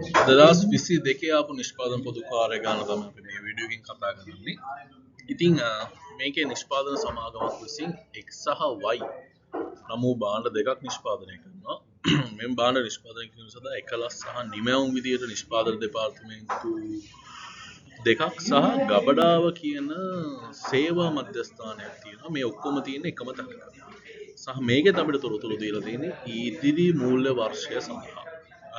2022 ආපු නිෂ්පාදන පොදු කාර්ය ගාන තමයි අපි මේ වීඩියෝ එකෙන් කතා කරන්නේ. ඉතින් මේකේ නිෂ්පාදන සමාගමක් විසින් X සහ Y නම් වූ භාණ්ඩ දෙකක් නිෂ්පාදනය කරනවා. මේ භාණ්ඩ නිෂ්පාදනය කිරීම සඳහා එකලස් සහ නිමැවුම් විදියට නිෂ්පාදන දෙපාර්තමේන්තු දෙකක් සහ ගබඩාව කියන සේවා මධ්‍යස්ථානයක් තියෙනවා. මේ ඔක්කොම තියෙන එකම තැනක. සහ මේකෙත් අපිට තොරතුරු දීලා තියෙන්නේ ඉදිරි මූල්‍ය වර්ෂය සඳහා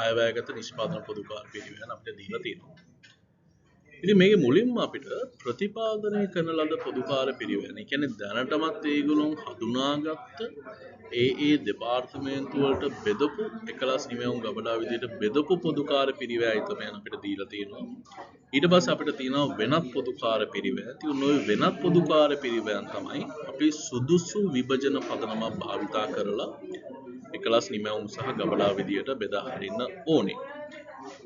අයවැයගත නිෂ්පාදන පොදු කාර්ය පිරිවෙන අපිට දීලා තියෙනවා. ඉතින් මේකේ මුලින්ම අපිට ප්‍රතිපාදනය කරන ලද පොදු කාර්ය පිරිවෙන. ඒ කියන්නේ දැනටමත් ඒගොල්ලෝ හඳුනාගත්ත ඒ දෙපාර්තමේන්තු වලට බෙදපු එකලස් නිමැවුම් ගබඩාව විදිහට බෙදපු පොදු කාර්ය පිරිවෙයි තමයි අපිට දීලා තියෙනවා. ඊට පස්සේ අපිට තියෙනවා වෙනත් පොදු කාර්ය පිරිවෙන. ඉතින් ওই වෙනත් පොදු කාර්ය පිරිවෙන තමයි අපි සුදුසු විභජන පදනමක් භාවිතා කරලා එකලස් නිමැවුම් සහ ගබඩාව විදියට බෙදා හරින්න ඕනේ.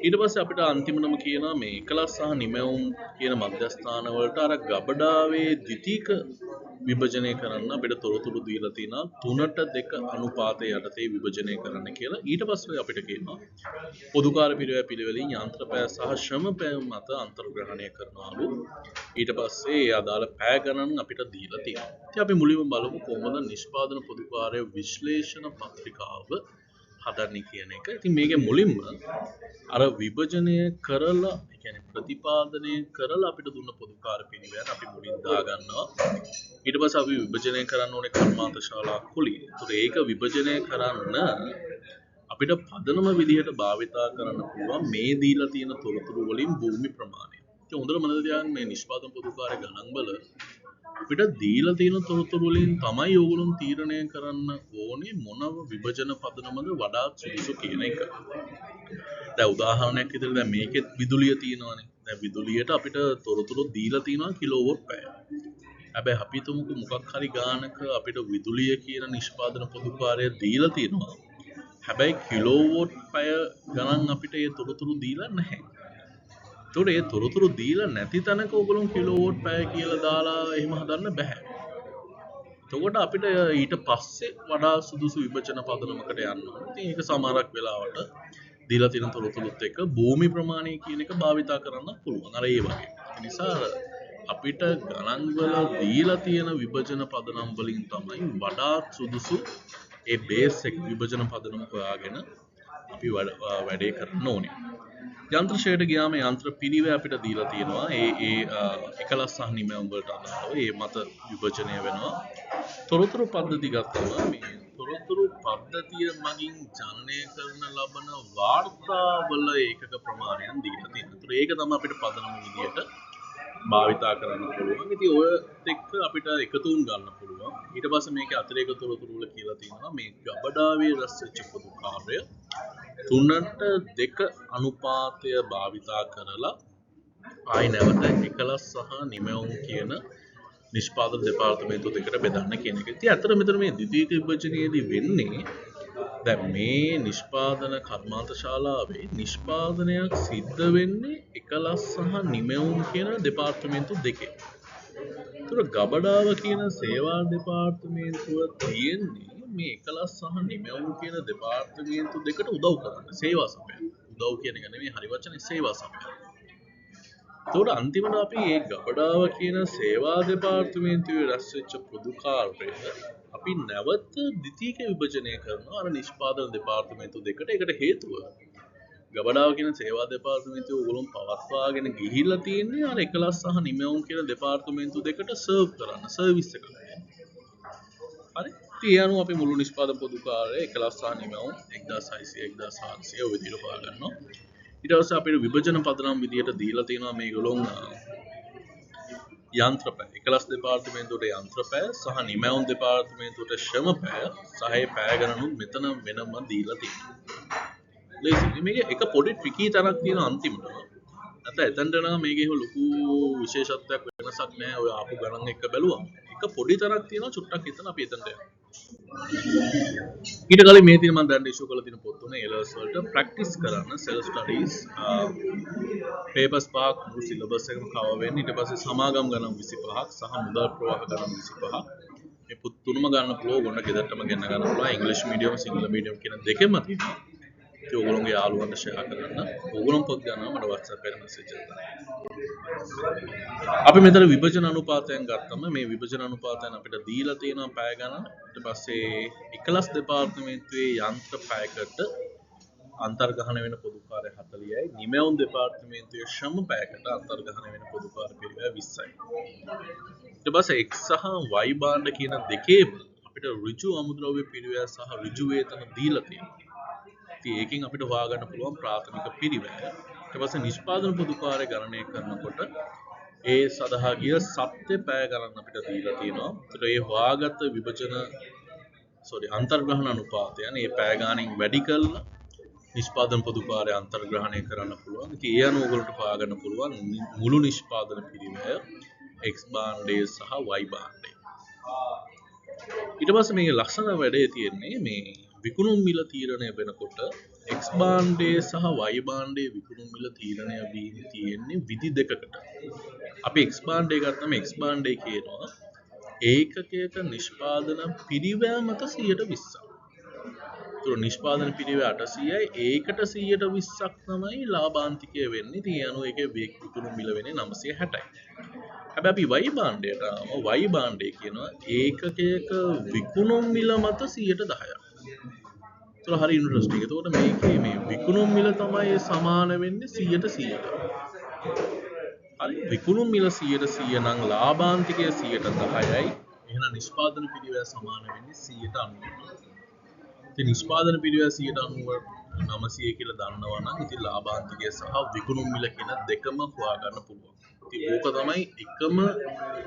ඊට පස්සේ අපිට අන්තිමටම කියනවා මේ එකලස් සහ නිමැවුම් කියන මධ්‍යස්ථාන වලට අර ගබඩාවේ ද්විතීක විභජනය කරන්න අපිට තොරතුරු දීලා තියෙනවා 3:2 අනුපාතය යටතේ විභජනය කරන්න කියලා. ඊට පස්සේ අපිට කියනවා පොදු කාර්ය පිළිවෙලින් යන්ත්‍ර පැය සහ ශ්‍රම පැය මත අන්තර්ග්‍රහණය කරනවලු. ඊට පස්සේ ඒ අදාළ පැය ගණන් අපිට දීලා තියෙනවා. ඉතින් අපි මුලින්ම බලමු කොහොමද නිෂ්පාදන පොදු කාර්ය විශ්ලේෂණ පත්‍රිකාව හදන්නේ කියන එක. ඉතින් මේකේ මුලින්ම අර විභජනය කරලා ඒ කියන්නේ ප්‍රතිපාදනය කරලා අපිට දුන්න පොදු කාර්ය පිළිවෙල අපි මුලින් දා ගන්නවා. ඊට පස්සේ අපි විභජනය කරන්න ඕනේ කර්මාන්ත ශාලා කුලිය. ඒතකොට ඒක විභජනය කරන්න අපිට පදනම විදිහට භාවිතා කරන්න පුළුවන් මේ දීලා තියෙන තොරතුරු වලින් භූමි ප්‍රමාණය. ඉතින් හොඳට මතක තියාගන්න මේ නිෂ්පාදන පොදු කාර්ය ගණන් වල අපිට දීලා තියෙන තොරතුරු වලින් තමයි ඕගොල්ලෝ තීරණය කරන්න ඕනේ මොනව විභජන පදනමද වඩාත් සුදුසු කියන එක. දැන් උදාහරණයක් විදිහට දැන් මේකෙත් විදුලිය තියෙනවානේ. දැන් විදුලියට අපිට තොරතුරු දීලා තියෙනවා කිලෝවොට් පැය. හැබැයි අපි තුමුකු මොකක් හරි ගානක අපිට විදුලිය කියන නිෂ්පාදන පොදු කාර්යය දීලා තියෙනවා. හැබැයි කිලෝවොට් පැය ගණන් අපිට ඒ තොරතුරු දීලා නැහැ. ඒතකොට ඒ තොරතුරු දීලා නැති තැනක ඕගොල්ලෝ කිලෝවොට් පැය කියලා දාලා එහෙම හදන්න බෑ. එතකොට අපිට ඊට පස්සේ වඩා සුදුසු විභජන පදනමකට යන්න ඕනේ. ඉතින් ඒක සමහරක් වෙලාවට දීලා තියෙන තොරතුරුත් එක්ක භූමි ප්‍රමාණය කියන එක භාවිතා කරන්න පුළුවන්. අර ඒ වගේ. ඒ නිසා අපිට ගණන් වල දීලා තියෙන විභජන පදනම් වලින් තමයි වඩාත් සුදුසු ඒ බේස් එක විභජන පදනම හොයාගෙන අපි වැඩේ කරන්න ඕනේ. යන්ත්‍ර ශ්‍රේණියට ගියාම යන්ත්‍ර පිළිවෙල අපිට දීලා තියෙනවා. ඒ එකලස් සහ නිමැවුම් වලට අදාළව ඒ මත විභජනය වෙනවා. තොරතුරු පද්ධති ගත්තම මේ තොරතුරු පද්ධතිය මගින් ජනනය කරන ලබන වාර්තාවල ඒකක ප්‍රමාණයන් දීලා තියෙනවා. ඒක තමයි අපිට පදනම විදියට භාවිතා කරන්න පුළුවන්. ඉතින් ඔය එක්ක අපිට එකතුන් ගන්න පුළුවන්. ඊට පස්සේ මේකේ අතිරේක තොරතුරු වල කියලා තියෙනවා මේ ගබඩාවේ රැස් වෙච්ච පොදු කාර්ය 3:2 අනුපාතය භාවිතා කරලා ආයි නැවත එකලස් සහ නිමැවුම් කියන නිෂ්පාදන දෙපාර්තමේන්තු දෙකට බෙදන්න කියන එක. ඉතින් අතර මෙතන මේ ද්විතීක විභජනයේදී වෙන්නේ දැන් මේ නිෂ්පාදන කර්මාන්ත ශාලාවේ නිෂ්පාදනයක් සිද්ධ වෙන්නේ එකලස් සහ නිමැවුම් කියන දෙපාර්තමේන්තු දෙකේ. ඒතර ගබඩාව කියන සේවා දෙපාර්තමේන්තුව තියෙන්නේ මේ එකලස් සහ නිමැවුම් කියන දෙපාර්තමේන්තු දෙකට උදව් කරන්න සේවා සපයන්න. උදව් කියන එක නෙමෙයි හරි වචනේ සේවා සපයන්න. ඒතකොට අන්තිමට අපි මේ ගබඩාව කියන සේවා දෙපාර්තමේන්තුවේ රැස් වෙච්ච පොදු කාර්යය අපි නැවත ද්විතීක විභජනය කරනවා අර නිෂ්පාදන දෙපාර්තමේන්තු දෙකට. ඒකට හේතුව ගබඩාව කියන සේවා දෙපාර්තමේන්තුව ඕගොල්ලෝ පවත්වාගෙන ගිහිල්ලා තියෙන්නේ අර එකලස් සහ නිමැවුම් කියන දෙපාර්තමේන්තු දෙකට සර්ව් කරන්න සර්විස් එකක්. හරි. ඉතින් ඒ අනුව අපි මුළු නිෂ්පාදන පොදු කාර්යය එකලස් සහ නිමැවුම් 1600 1400 ඔය විදිහට හොයා ගන්නවා. ඊට පස්සේ අපිට විභජන පදනම් විදියට දීලා තියෙනවා මේගොල්ලෝ යන්ත්‍ර පැය එකලස් දෙපාර්තමේන්තුවට යන්ත්‍ර පැය සහ නිමැවුම් දෙපාර්තමේන්තුවට ශ්‍රම පැය සහ ඒ පැය ගණනුත් මෙතන වෙනම දීලා තියෙනවා. ලේසියි. මේක එක පොඩි ට්‍රිකි තරක් තියෙන අන්තිමට. නැත්නම් එතනට නම් මේකේ ලොකු විශේෂත්වයක් වෙනසක් නැහැ. ඔය ආපු ගණන් එක බැලුවම. එක පොඩි තරක් තියෙනවා චුට්ටක් හිතන අපි එතනට යනවා. ඊට කලින් මේ තියෙන මම දැන් ඉෂුව කරලා තියෙන පොත් තුනේ A-levels වලට ප්‍රැක්ටිස් කරන්න self studies papers පාක් මුළු සිලබස් එකම කවර් වෙන්නේ. ඊට පස්සේ සමාගම් ගණන් 25ක් සහ මුදල් ප්‍රවාහ ගණන් 25ක් මේ පුත් තුනම ගන්න පුළුවන්. ගොන්න ගෙදරටම ගෙන්න ගන්න පුළුවන්. ඉංග්‍රීසි මීඩියම් සිංහල මීඩියම් කියන දෙකෙන්ම තියෙනවා. ඔයගොල්ලෝගේ යාළුවන්ට ෂෙයා කරන්න. ඔයගොල්ලෝ පොත් ගන්නවා මට WhatsApp එකට මැසේජ් එකක් දාන්න. අපි මෙතන විභජන අනුපාතයන් ගත්තම මේ විභජන අනුපාතයන් අපිට දීලා තියෙනවා පැය ගණන්. ඊට පස්සේ එකලස් දෙපාර්තමේන්තුවේ යන්ත්‍ර පැයකට අන්තර්ගහනය වෙන පොදු කාර්ය 40යි. නිමැවුම් දෙපාර්තමේන්තුවේ ශ්‍රම පැයකට අන්තර්ගහනය වෙන පොදු කාර්ය පිරිවැය 20යි. ඊට පස්සේ X සහ Y භාණ්ඩ කියන දෙකේම අපිට ඍජු අමුද්‍රව්‍ය පිරිවැය සහ ඍජු වේතන දීලා තියෙනවා. ඉතින් ඒකෙන් අපිට හොයාගන්න පුළුවන් ප්‍රාථමික පිරිවැය. ඊට පස්සේ නිෂ්පාදන පොදු කාර්ය ගණනය කරනකොට ඒ සඳහා ගිය සත්‍ය පැය ගණන් අපිට දීලා තියෙනවා. ඒතර ඒ හොයාගත්ත විභජන අන්තර්ග්‍රහණ අනුපාතයන් ඒ පැය ගාණෙන් වැඩි කරලා නිෂ්පාදන පොදු කාර්ය අන්තර්ග්‍රහණය කරන්න පුළුවන්. ඉතින් ඒ අනුව ඔයගොල්ලන්ට හොයාගන්න පුළුවන් මුළු නිෂ්පාදන පිරිවැය X භාණ්ඩය සහ Y භාණ්ඩය. ඊට පස්සේ මේ ලක්ෂණ වැඩේ තියෙන්නේ මේ විකුණුම් මිල තීරණය වෙනකොට X භාණ්ඩයේ සහ Y භාණ්ඩයේ විකුණුම් මිල තීරණය වී තියෙන්නේ විධි දෙකකට. අපි X භාණ්ඩය ගත්තම X භාණ්ඩය කියනවා ඒකකයක නිෂ්පාදන පිරිවැය මත 120ක්. ඒතර නිෂ්පාදන පිරිවැය 800යි ඒකට 120ක් තමයි ලාභාන්තිකය වෙන්නේ. ඉතින් ඒ අනුව ඒකේ විකුණුම් මිල වෙන්නේ 960යි. හැබැයි අපි Y භාණ්ඩයට Y භාණ්ඩය කියනවා ඒකකයක විකුණුම් මිල මත 110ක්. ඒතර හරි ඉන්ටරෙස්ටිං. එතකොට මේකේ මේ විකුණුම් මිල තමයි සමාන වෙන්නේ 100%ට. හරි විකුණුම් මිල 100% නම් ලාභාන්තිකය 10%යි. එහෙනම් නිෂ්පාදන පිරිවැය සමාන වෙන්නේ 90%. ඉතින් නිෂ්පාදන පිරිවැය 90% 900 කියලා දන්නවා නම් ඉතින් ලාභාන්තිකය සහ විකුණුම් මිල කියන දෙකම හොයාගන්න පුළුවන්. ඉතින් ඕක තමයි එකම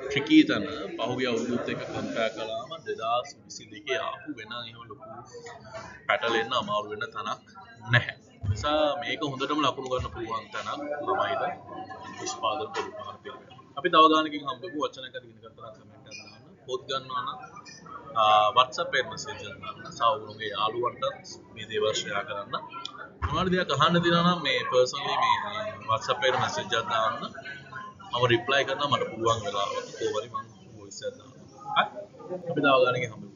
ට්‍රිකි තැන. පහුගිය අවුරුද්දත් එක්ක කම්පෙයාර් කළාම 2022 ආපු වෙන එහෙම ලොකු පැටලෙන්න අමාරු වෙන තැනක් නැහැ. නිසා මේක හොඳටම ලකුණු ගන්න පුළුවන් තැනක් ළමයිට නිෂ්පාදන පොදු කාර්ය පිරිවැය. අපි තව ගානකින් හම්බෙමු. වචනයකට ඉගෙන ගත්තා නම් කමෙන්ට් එකක් දාන්න. පොත් ගන්නවා නම් WhatsApp එකේ මැසේජ් එකක් දාන්න. සාවුරුගේ යාළුවන්ට මේ දේවල් ෂෙයා කරන්න. මොනවද දෙයක් අහන්න තියෙනවා නම් මේ පර්සනලි මේ WhatsApp එකට මැසේජ් එකක් දාන්න. මම රිප්ලයි කරනවා මට පුළුවන් වෙලාවට. කොහොමරි මම වොයිස් එකක් දාන්න. හරි. අපි තව ගානකින් හම්බෙමු.